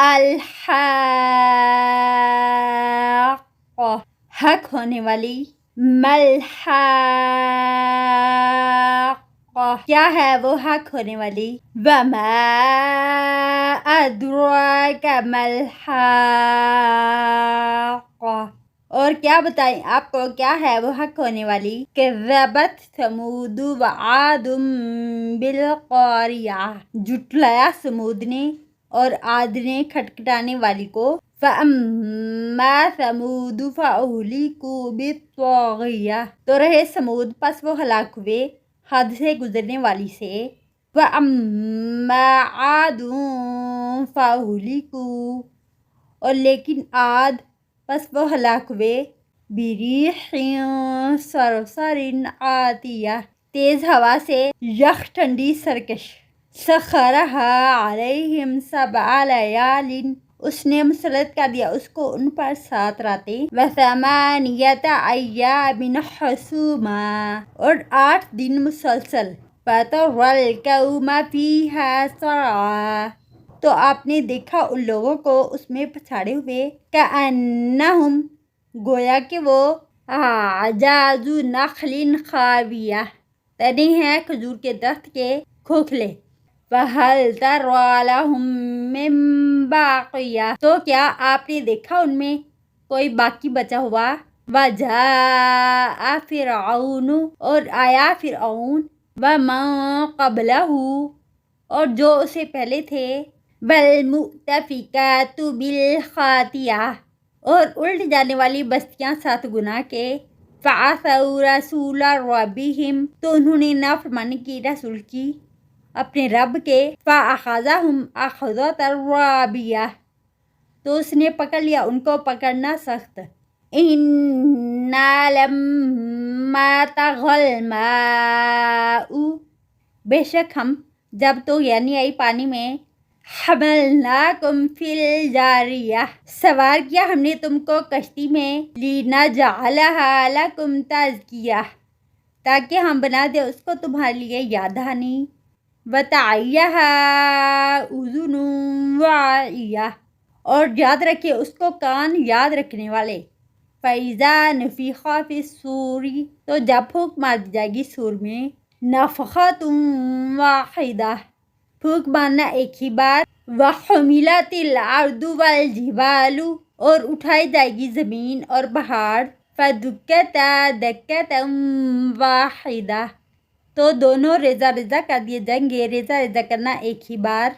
الحاقہ حق ہونے والی، ملحاقہ کیا ہے وہ حق ہونے والی، وما ادراک ملحاقہ اور کیا بتائیں آپ کو کیا ہے وہ حق ہونے والی، کذبت ثمود وعاد بالقاریہ جھٹلایا سمود نے اور عاد نے کھٹکھٹانے والی کو، فَأَمَّا ثَمُودُ فَأُهْلِكُوا بِالطَّاغِيَةِ تو رہے سمود پس وہ ہلاک ہوئے حد سے گزرنے والی سے، وَأَمَّا عَادٌ فَأُهْلِكُوا اور لیکن عاد پس وہ ہلاک ہوئے بِرِيحٍ صَرْصَرٍ عَاتِيَةٍ تیز ہوا سے، یخ ٹھنڈی سرکش، سَخَّرَهَا عَلَيْهِمْ سَبْعَ لَيَالٍ اس نے مسلط کر دیا اس کو ان پر 7 راتیں، وَثَمَانِيَةَ أَيَّامٍ حُسُومًا اور 8 دن مسلسل، فَتَرَى الْقَوْمَ فِيهَا صَرْعَىٰ تو آپ نے دیکھا ان لوگوں کو اس میں پچھاڑے ہوئے، كَأَنَّهُمْ گویا کہ وہ أَعْجَازُ نَخْلٍ خَاوِيَةٍ تنے ہیں کھجور کے درخت کے کھوکھلے، فَهَلْ تَرَىٰ لَهُم مِّن بَاقِیَةٍ تو کیا آپ نے دیکھا ان میں کوئی باقی بچا ہوا، وَجَاءَ فِرْعَوْنُ اور آیا فرعون، وَمَن قَبْلَهُ اور جو اسے پہلے تھے، وَالْمُؤْتَفِكَاتُ بِالْخَاطِئَةِ اور الٹ جانے والی بستیاں 7 گناہ کے، فَعَصَوْا رَسُولَ رَبِّهِمْ تو انہوں نے نافرمانی کی رسول کی اپنے رب کے، فَأَخَذَهُمْ أَخْذَةً رَّابِيَةً تو اس نے پکڑ لیا ان کو پکڑنا سخت، إِنَّا لَمَّا طَغَى الْمَاءُ بے شک ہم جب تو یعنی آئی پانی میں، حَمَلْنَاكُمْ فِي الْجَارِيَةِ سوار کیا ہم نے تم کو کشتی میں، لِنَجْعَلَهَا لَكُمْ تَزْكِيَةً تاکہ ہم بنا دیں اس کو تمہارے لیے یاد دہانی، وَتَعِيَهَا أُذُنٌ وَاعِيَةٌ اور یاد رکھے اس کو کان یاد رکھنے والے، فَإِذَا نُفِخَ فِي الصُّورِ تو جب پھونک مار دی جائے گی سور میں، نَفْخَةٌ وَاحِدَةٌ پھونک مارنا ایک ہی بار، وَحُمِلَتِ الْأَرْضُ وَالْجِبَالُ اور اٹھائی جائے گی زمین اور پہاڑ، فَدُكَّتَا دَكَّةً وَاحِدَةً تو دونوں ریزہ ریزہ کر دیے جائیں گے، ریزہ ریزہ کرنا ایک ہی بار،